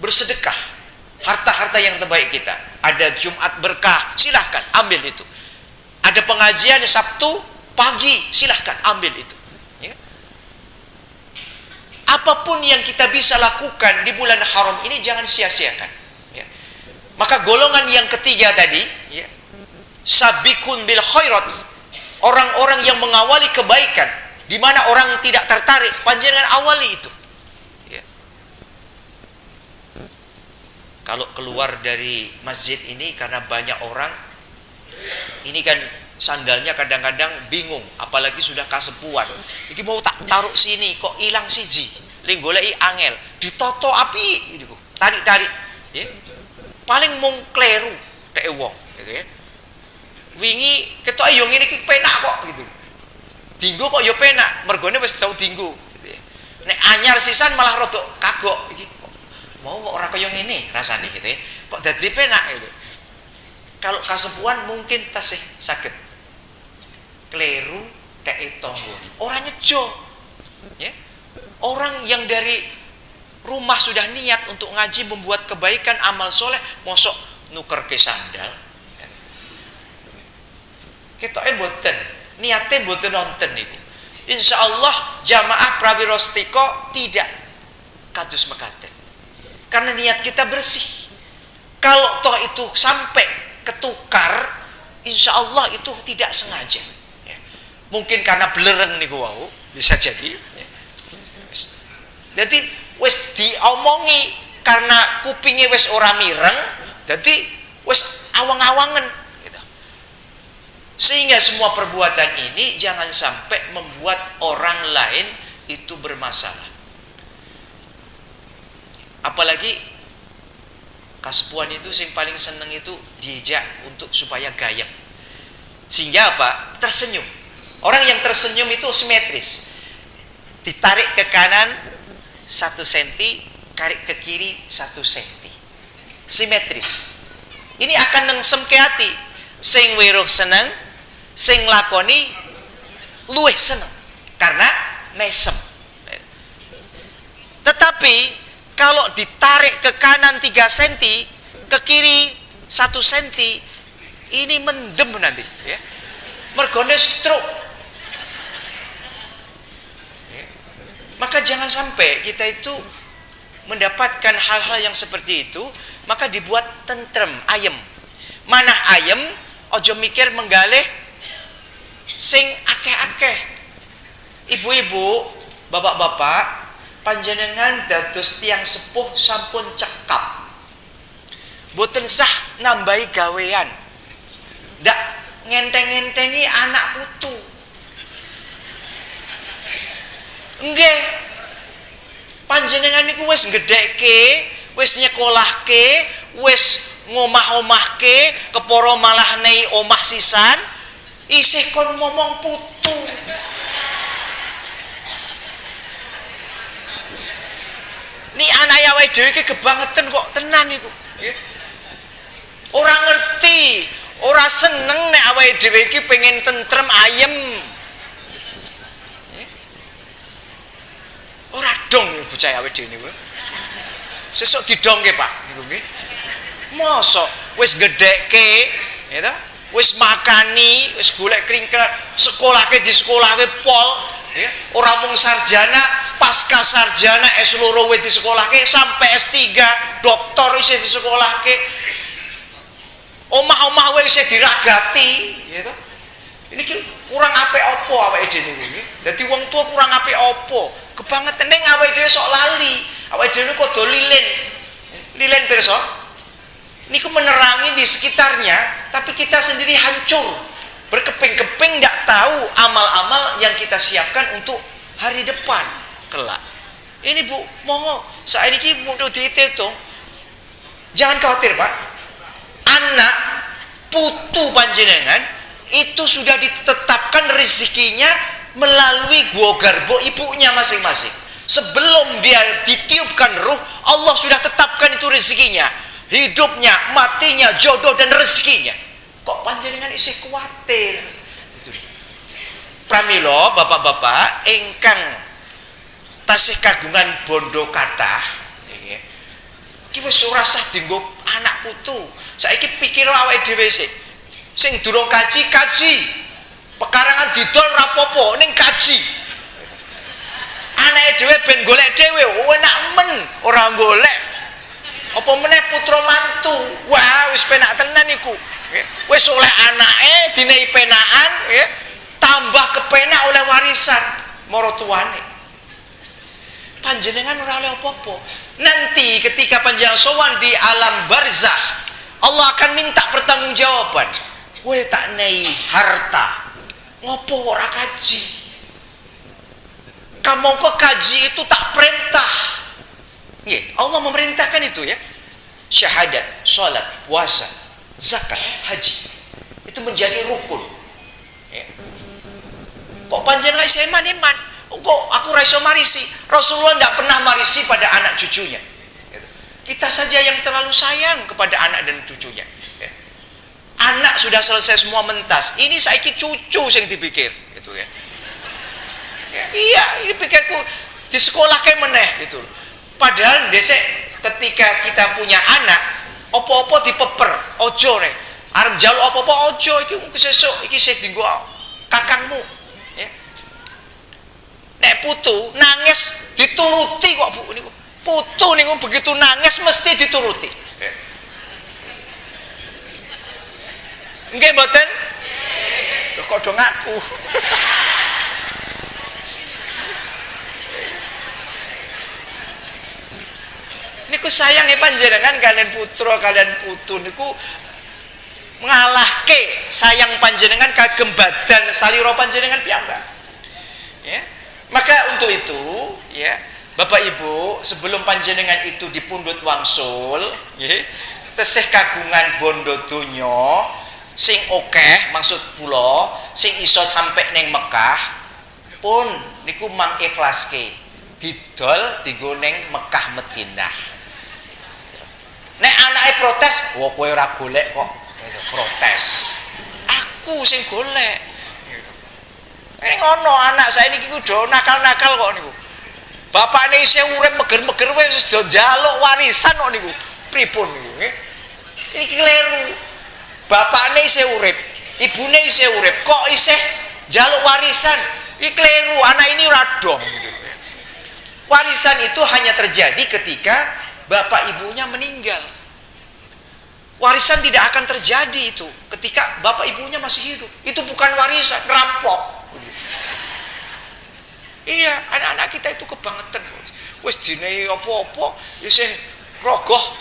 bersedekah. Harta-harta yang terbaik kita. Ada Jumat berkah, silahkan ambil itu. Ada pengajian Sabtu pagi, silahkan ambil itu. Ya. Apapun yang kita bisa lakukan di bulan haram ini jangan sia-siakan. Maka golongan yang ketiga tadi ya, sabikun bil khairat, orang-orang yang mengawali kebaikan di mana orang tidak tertarik, panjenengan awali itu ya. Kalau keluar dari masjid ini karena banyak orang ini kan sandalnya kadang-kadang bingung, apalagi sudah kasepuan iki mau tak taruh sini kok hilang siji ling goleki angel ditoto api gitu, tarik-tarik ya. Paling mung kleru teke wong gitu ya. Wingi ketok yo ngene iki penak kok gitu. Dinggo kok yo penak, mergone wis tau dinggo gitu ya. Nek anyar sisan malah rada kagok iki. Mau kok ora kaya ngene rasane gitu ya. Kok dadi penak gitu. Kalau kasepuan mungkin tasih saged kleru teke tangga. Ora nyejo. Ya. Orang yang dari rumah sudah niat untuk ngaji membuat kebaikan amal soleh, mosok nuker ke sandal ketoke mboten, niate mboten nonton niku. Insyaallah jamaah prawirostika tidak kados mekaten karena niat kita bersih. Kalau toh itu sampai ketukar, insya Allah itu tidak sengaja. Ya. Mungkin karena belereng niku wau, bisa jadi. Ya. Jadi wis diomongi karena kupingnya wis ora mireng, jadi wis awang-awangen gitu. Sehingga semua perbuatan ini jangan sampai membuat orang lain itu bermasalah. Apalagi kasepuan itu yang paling seneng itu diajak untuk supaya gayeng. Sehingga apa? Tersenyum. Orang yang tersenyum itu simetris. Ditarik ke kanan 1 senti, tarik ke kiri 1 senti. Simetris. Ini akan nengsemke hati. Sing weruh seneng, sing lakoni luwih seneng karena mesem. Tetapi kalau ditarik ke kanan 3 senti, ke kiri 1 senti, ini mendem nanti, ya. Mergone stroke. Ya. Maka jangan sampai kita itu mendapatkan hal-hal yang seperti itu, maka dibuat tentrem, ayem. Mana ayem, ojo mikir menggalih sing akeh-akeh. Ibu-ibu, bapak-bapak, panjenengan dados tiang sepuh sampun cekap. Boten sah nambahi gawean. Ndak ngenteng-ngentengi anak putu. Nggih. Panjenengan niku wis gedhekke, wis nyekolahke, wis ngomah-omahke, keporo malah nei omah sisan, isih kon ngomong putu. Ni anak awake dhewe iki kebangetan kok tenan niku. Ora ngerti, ora seneng nek awake dhewe iki pengen tentrem ayem. Ora dong bocah awake dhewe niku. Sesuk didongke, Pak, niku nggih. Mosok wis gedhekke, ya ta? Wis makani, wis golek kringkel, sekolahke di sekolahke pol, ya. Ora mung sarjana, pasca sarjana S2 wis di sekolahke sampai S3, doktor isih di sekolahke. Omah-omah wis isih diragati, ya ta? Ini kurang apik apa awake dhewe niku nggih. Dadi wong tua kurang apik apa? Kebangetan ning awake dhewe sok lali. Awake dhewe kudu lilin. Lilin pirsa? Niku menerangi di sekitarnya, tapi kita sendiri hancur. Berkeping-keping ndak tahu amal-amal yang kita siapkan untuk hari depan kelak. Ini Bu, monggo saiki mudah dihitung. Jangan khawatir, Pak. Anak putu panjenengan itu sudah ditetapkan rezekinya melalui gua garbo ibunya masing-masing. Sebelum dia ditiupkan ruh, Allah sudah tetapkan itu rezekinya, hidupnya, matinya, jodoh dan rezekinya. Kok panjenengan isih kuatir? Pramila bapak-bapak ingkang tasih kagungan bondo kathah, iki wis ora sah dienggo anak putu. Saiki pikir awake dhewe sing durung kaji, pekarangan didol rapopo, ning kaji. Anake dhewe ben golek dhewe, enak men ora golek. Apa meneh putra mantu, wah wis penak tenan iku. Wis oleh anake dinehi penakan, tambah kepenak oleh warisan marotuane. Panjenengan ora oleh apa-apa. Nanti ketika panjenengan sowan di alam barzah, Allah akan minta pertanggungjawaban. Kowe tak nehi harta, ngopo ora kaji? Kamu kok kaji itu tak perintah. Nggih, Allah memerintahkan itu ya. Syahadat, salat, puasa, zakat, haji. Itu menjadi rukun. Ya. Kok panjenengan isih iman? Kok aku ra iso marisi? Rasulullah tidak pernah marisi pada anak cucunya. Kita saja yang terlalu sayang kepada anak dan cucunya. Ya. Anak sudah selesai semua mentas. Ini saiki cucu yang dipikir, gitu ya. Iya, ini pikirku di sekolah kayak meneh gitu. Padahal desek ketika kita punya anak, opo-opo dipeper, ojo re. Arep njaluk opo-opo ojo, iki sesuk iki sing dienggo kakangmu. Ya. Nek putu nangis dituruti kok Bu niku. Putu niku begitu nangis mesti dituruti. Ya. Nggih mboten? Lho kok do ngaku. Niku sayang panjenengan kalian putra kalian putu niku ngalahke sayang panjenengan kagem badan salira panjenengan piyambak. Ya. Maka untuk itu, ya, Bapak Ibu, sebelum panjenengan itu dipundhut wangsul, nggih, tesih kagungan bondo donya sing akeh maksud kula, sing iso sampe ning Mekah pun niku mang ikhlaske didol dienggo ning Mekah Madinah. Nek anake protes, "Wah, kowe ora golek kok." Gitu, protes. Aku sing golek. Ini ngono anak saya niki ku do nakal-nakal kok niku. Bapakne isih urip meger-meger wis do njaluk warisan kok niku. Pripun niku nggih? Ini keliru. Bapakne isih urip, ibune isih urip, kok isih njaluk warisan? Iki keliru, anak ini ora dong. Warisan itu hanya terjadi ketika bapak ibunya meninggal. Warisan tidak akan terjadi itu ketika bapak ibunya masih hidup. Itu bukan warisan, rampok. Iya, anak-anak kita itu kebangetan. Wis dine apa-apa isih rogoh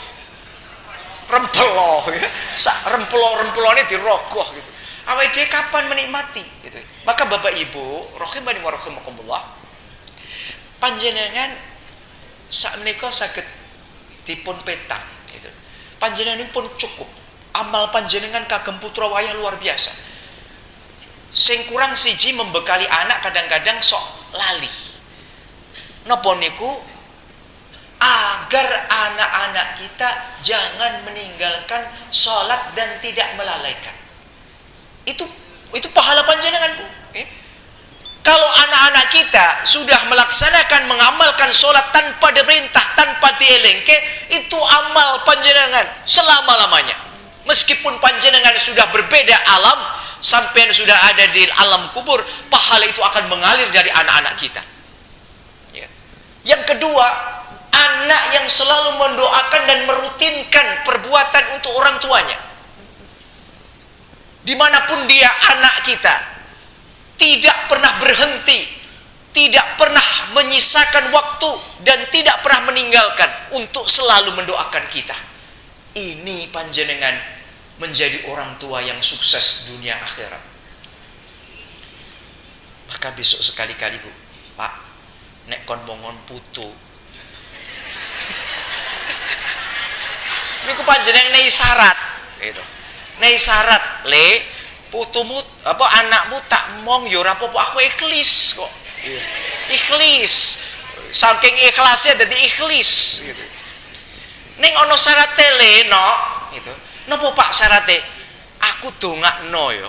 rempelo ya. Sak rempelo-rempelone dirogoh gitu. Awake dhewe kapan menikmati gitu. Maka Bapak Ibu, rahimani wa rahimakumullah, panjenengan sakmenika saged dipun petang gitu. Panjenengan pun cukup. Amal panjenengan kagem putra wayah luar biasa. Sing kurang siji membekali anak kadang-kadang sok lali. Napa niku? Agar anak-anak kita jangan meninggalkan sholat dan tidak melalaikan. Itu pahala panjenengan, Bu. Kalau anak-anak kita sudah melaksanakan mengamalkan sholat tanpa diperintah, tanpa dielengke, itu amal panjenengan selama-lamanya. Meskipun panjenengan sudah berbeda alam, sampai sudah ada di alam kubur, pahala itu akan mengalir dari anak-anak kita. Ya. Yang kedua, anak yang selalu mendoakan dan merutinkan perbuatan untuk orang tuanya. Dimanapun dia anak kita, tidak pernah berhenti, tidak pernah menyisakan waktu, dan tidak pernah meninggalkan untuk selalu mendoakan kita. Ini panjenengan menjadi orang tua yang sukses dunia akhirat. Maka besok sekali-kali, Bu, Pak, nek kon mongon putu, niku panjenengan nei syarat, gitu. Nei syarat, le putumu apa anakmu tak mong yo ora apa-apa, aku ikhlas kok. Ikhlas. Saking ikhlasnya dadi ikhlas gitu. Ning ana syarat le no, gitu. Napa Pak syaratnya? Aku dongakno ya.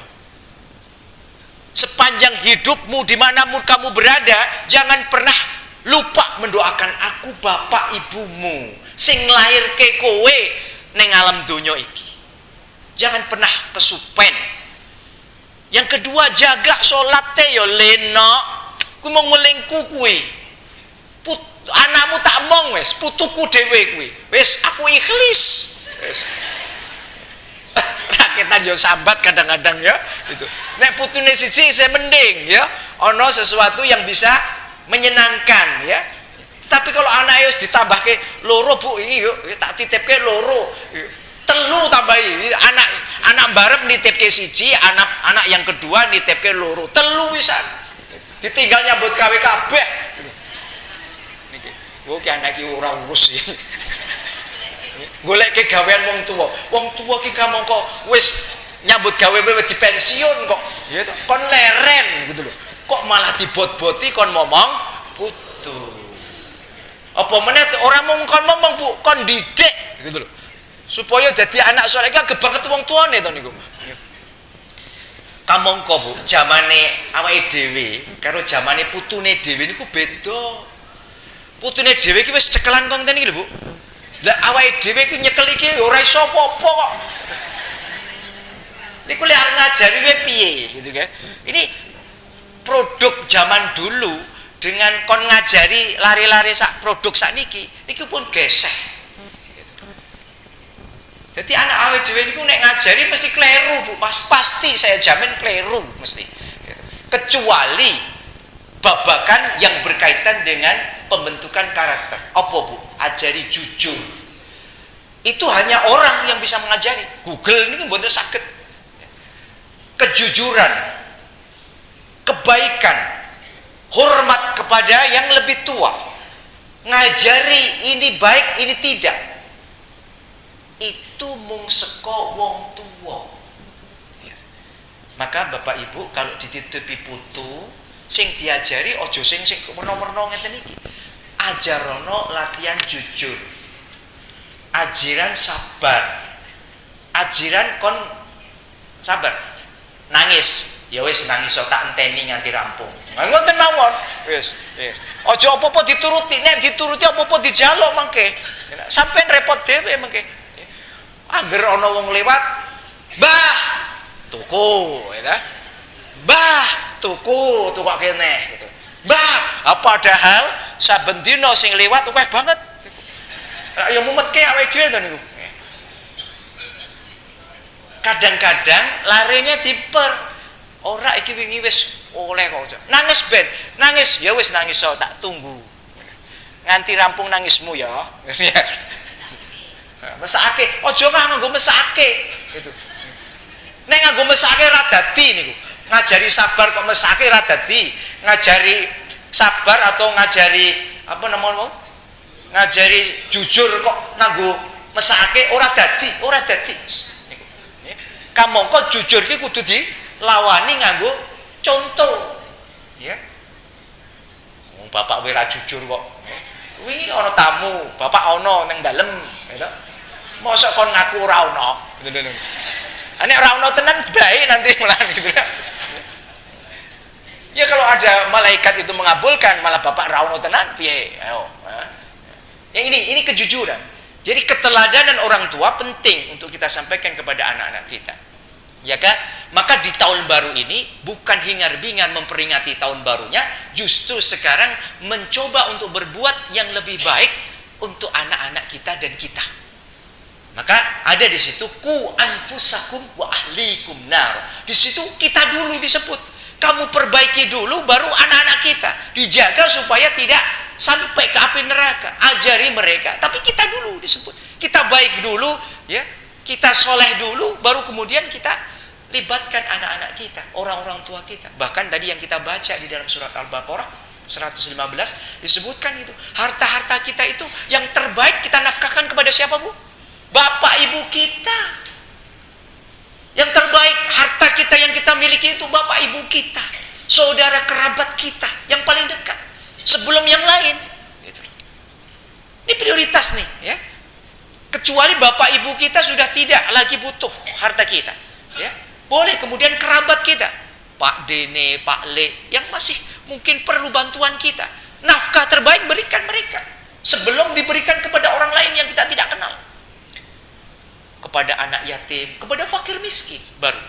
Sepanjang hidupmu dimanapun kamu berada, jangan pernah lupa mendoakan aku bapak ibumu sing nglairke kowe ning alam donya iki. Jangan pernah kesupen. Yang kedua, jaga salate ya leno. Kuwi mung melingku kuwi. Anakmu tak mong wis, putuku dhewe kuwi. Wis aku ikhlas. Wis. Rakyatan yo sambat kadang-kadang ya gitu. Nek putune siji saya mending ya, ono sesuatu yang bisa menyenangkan ya. Tapi kalau anaknya wis ditambahke loro, Bu, ini yuk tak titipke loro. Telu tambahi, anak barep nitipke siji, anak yang kedua nitipke loro. Telu wisan. Ditinggal nyambut gawe kabeh. Niki, kok anak iki ora urus iki. Golek gawean wong tua. Wong tua ki kamangka wis nyambut gawe wis dipensiun kok. Ya to, kon leren gitu loh. Kok malah dibot-boti kon momong putu. Apa meneh ora mung kon momong, Bu, kon didik gitu loh. Supaya dadi anak saleh kan kebanget wong tuane to niku. Kamangka, Bu, zamane awake dhewe karo zamane putune dhewe niku beda. Putune dhewe ki wis cekelan konten iki lho, Bu. Lah awake dhewe iki nyekel iki ora iso apa-apa kok. Niku lek arep ngajari wae piye gitu kan. Ini produk zaman dulu dengan kon ngajari lari-lari sak produk sakniki, niki pun gesek. Jadi anak awet dhewe niku nek ngajari mesti kleru, Bu. Pasti saya jamin kleru mesti. Kecuali babakan yang berkaitan dengan pembentukan karakter. Apa, Bu? Ajari jujur. Itu hanya orang yang bisa mengajari. Google ini mboten saged. Kejujuran, kebaikan, hormat kepada yang lebih tua. Ngajari ini baik, ini tidak. Itu mung seko wong tua. Ya. Maka Bapak Ibu kalau dititipi putu sing diajari ojo sing merno-merno ngeten iki. Ajarono latihan jujur. Ajiran sabar. Ajiran kon sabar. Nangis, ya wis nangis tak enteni nganti rampung. Ngoten mawon. Wis. Ojo apa-apa dituruti, nek dituruti apa-apa dijaluk mangke. Sampeyan repot dhewe mangke. Angger ana wong lewat, "Mbah, tuku," ya ta? "Mbah, tuku kok kene," gitu. "Mbah, padahal saben dina sing lewat akeh banget." Ya mumetke awake dhewe to niku. Kadang-kadang larenya diper. Ora iki wingi wis oleh kok. Nangis ben, nangis, ya wis nangis tak tunggu. Nganti rampung nangismu ya. Mesake, aja nganggo mesake gitu. Nek nganggo mesake ra dadi niku. Ngajari sabar kok mesake ra dadi. Ngajari sabar atau ngajari apa namanya? Ngajari jujur kok nganggo mesake ora dadi. Niku. Kamangka jujur ki kudu dilawani nganggo contoh. Ya. Wong bapak kowe ra jujur kok. Wingi ana tamu, bapak ana ning dalem, ya. Mosok kon ngaku ora ono. Nek ora ono tenan baik nanti malah gitu ya. Ya kalau ada malaikat itu mengabulkan malah bapak ora ono tenan piye? Ayo. Yang ini kejujuran. Jadi keteladanan orang tua penting untuk kita sampaikan kepada anak-anak kita. Ya kan? Maka di tahun baru ini bukan hingar-bingar memperingati tahun barunya, justru sekarang mencoba untuk berbuat yang lebih baik untuk anak-anak kita dan kita. Maka ada di situ ku anfusakum wa ahlikum nar. Di situ kita dulu disebut. Kamu perbaiki dulu baru anak-anak kita. Dijaga supaya tidak sampai ke api neraka. Ajari mereka, tapi kita dulu disebut. Kita baik dulu, ya. Kita soleh dulu baru kemudian kita libatkan anak-anak kita, orang-orang tua kita. Bahkan tadi yang kita baca di dalam surat Al-Baqarah 115 disebutkan itu. Harta-harta kita itu yang terbaik kita nafkahkan kepada siapa, Bu? Bapak ibu kita. Yang terbaik harta kita yang kita miliki itu bapak ibu kita, saudara kerabat kita yang paling dekat sebelum yang lain. Gitu. Ini prioritas nih, ya. Kecuali bapak ibu kita sudah tidak lagi butuh harta kita, ya. Boleh kemudian kerabat kita, Pak Dene, Pak Le, yang masih mungkin perlu bantuan kita. Nafkah terbaik berikan mereka sebelum diberikan kepada orang lain yang kita tidak kenal. Kepada anak yatim, kepada fakir miskin baru.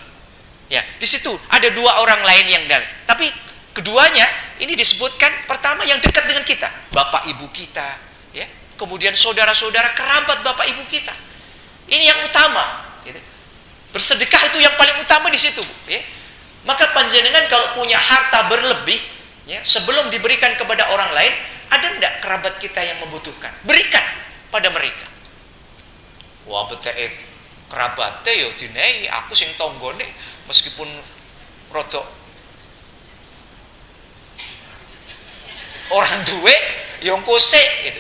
Ya, di situ ada dua orang lain yang dalam. Tapi keduanya ini disebutkan pertama yang dekat dengan kita, bapak ibu kita, ya. Kemudian saudara-saudara kerabat bapak ibu kita. Ini yang utama, gitu. Bersedekah itu yang paling utama di situ, ya. Maka panjenengan kalau punya harta berlebih, ya, sebelum diberikan kepada orang lain, ada enggak kerabat kita yang membutuhkan? Berikan pada mereka. Wah, betek kerabate yo dinehi, aku sing tanggane meskipun rodok orang duwe yo kosek gitu.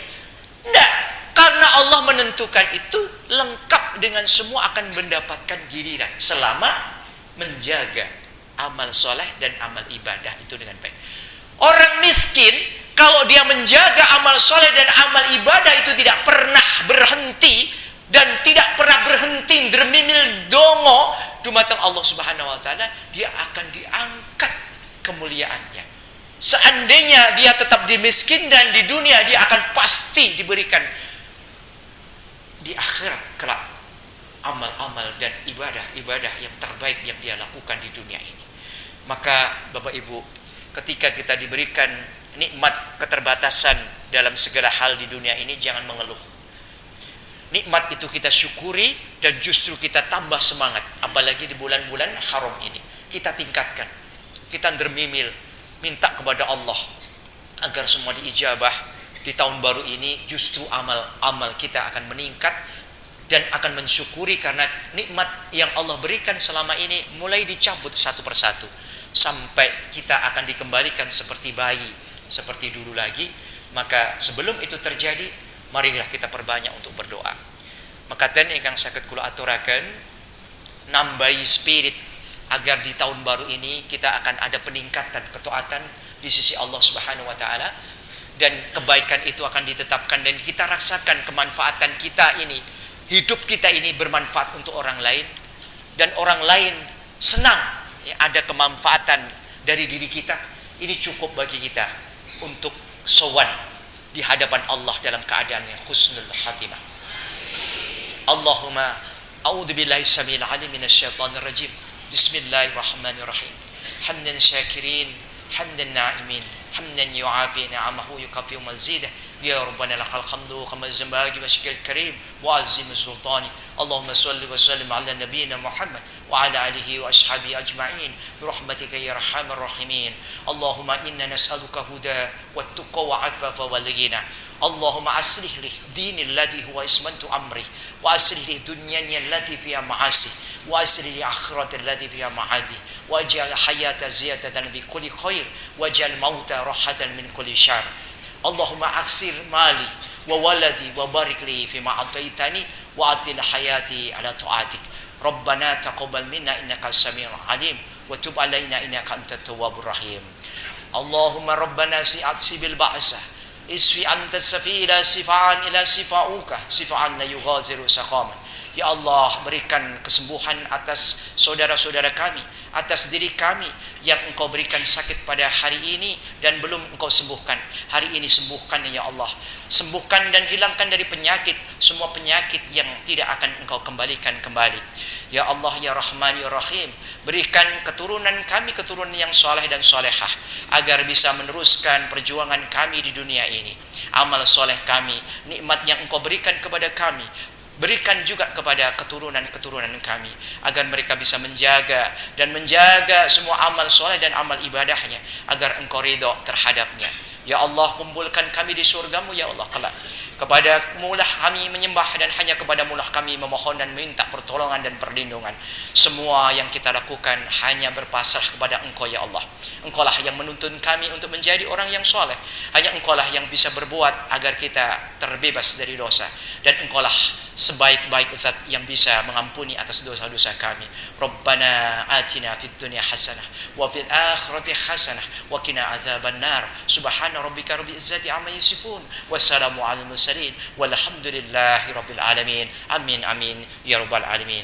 Enggak, karena Allah menentukan itu lengkap dengan semua akan mendapatkan giliran selama menjaga amal soleh dan amal ibadah itu dengan baik. Orang miskin kalau dia menjaga amal soleh dan amal ibadah itu tidak pernah berhenti dan tidak pernah berhenti dermimil dongo dumateng Allah Subhanahu wa taala, dia akan diangkat kemuliaannya. Seandainya dia tetap dimiskin dan di dunia, dia akan pasti diberikan di akhirat kelak amal-amal dan ibadah-ibadah yang terbaik yang dia lakukan di dunia ini. Maka Bapak Ibu, ketika kita diberikan nikmat keterbatasan dalam segala hal di dunia ini, jangan mengeluh. nikmat itu kita syukuri dan justru kita tambah semangat. Apalagi di bulan-bulan haram ini, kita tingkatkan, kita dermimil, minta kepada Allah agar semua diijabah. Di tahun baru ini justru amal kita akan meningkat dan akan mensyukuri karena nikmat yang Allah berikan selama ini mulai dicabut satu persatu sampai kita akan dikembalikan seperti bayi, seperti dulu lagi. Maka sebelum itu terjadi, marilah kita perbanyak untuk berdoa. Maka ten ingkang saged kula aturaken nambahi spirit agar di tahun baru ini kita akan ada peningkatan ketaatan di sisi Allah Subhanahu wa taala dan kebaikan itu akan ditetapkan dan kita rasakan kemanfaatan kita ini, hidup kita ini bermanfaat untuk orang lain dan orang lain senang ya, ada kemanfaatan dari diri kita. Ini cukup bagi kita untuk sowan di hadapan Allah dalam keadaan yang husnul khatimah. Allahumma a'udzubillahi samil alim minasyaitonir rajim. Bismillahirrahmanirrahim. Hamdan syakirin, hamdan na'imin, hamdan yu'afi ni'amahu yukafi mazidah. Ya Rabbana lakal hamdu kama zambagi wa syikil karim wa azim sultani. Allahumma salli wa sallim ala nabiyyina Muhammad wa ala alihi wa ashabihi ajma'in birahmatika ya arhamar rahimin. Allahumma inna nas'aluka huda wa tuqa wa afafa wal ghina. Allahumma aslih li dini alladhi huwa ismantu amri wa aslih li dunyanya allati fiha ma'asi wa aslih li akhirati allati fiha ma'adi wa aj'al hayata ziyadatan bi kulli khair wa aj'al mauta rahatan min kulli syarr. Allahumma aksir mali wa waladi wa barik li fima ataitani wa atil hayati ala ta'atik. Rabbana taqabbal minna innaka as-sami'ul alim wa tub alaina innaka antat tawwabur rahim. Allahumma rabbana si'at sibil ba'sa isfi anta safila sifaan ila sifauka sifaan la yughaziru saqaman. Ya Allah, berikan kesembuhan atas saudara-saudara kami, atas diri kami yang Engkau berikan sakit pada hari ini dan belum Engkau sembuhkan. Hari ini sembuhkan ya Allah. Sembuhkan dan hilangkan dari penyakit, semua penyakit yang tidak akan Engkau kembalikan kembali. Ya Allah, ya Rahman, ya Rahim, berikan keturunan kami keturunan yang soleh dan solehah agar bisa meneruskan perjuangan kami di dunia ini. Amal soleh kami, nikmat yang Engkau berikan kepada kami, berikan juga kepada keturunan-keturunan kami agar mereka bisa menjaga semua amal soleh dan amal ibadahnya agar Engkau ridho terhadapnya. Ya Allah, kumpulkan kami di surgamu ya Allah kelak. Kepadamu lah kami menyembah dan hanya kepadamu lah kami memohon dan minta pertolongan dan perlindungan. Semua yang kita lakukan hanya berpasrah kepada Engkau ya Allah. Engkau lah yang menuntun kami untuk menjadi orang yang soleh. Hanya Engkau lah yang bisa berbuat agar kita terbebas dari dosa. Dan Engkau lah sebaik-baik Zat yang bisa mengampuni atas dosa-dosa kami. Rabbana atina fid dunya hasanah wa fil akhirati hasanah wa qina azabannar. Subhana rabbika rabbil izzati amma yasifun. Wassalamu alal mursalin walhamdulillahi rabbil alamin. Amin amin ya rabbal alamin.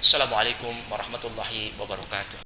Assalamualaikum warahmatullahi wabarakatuh.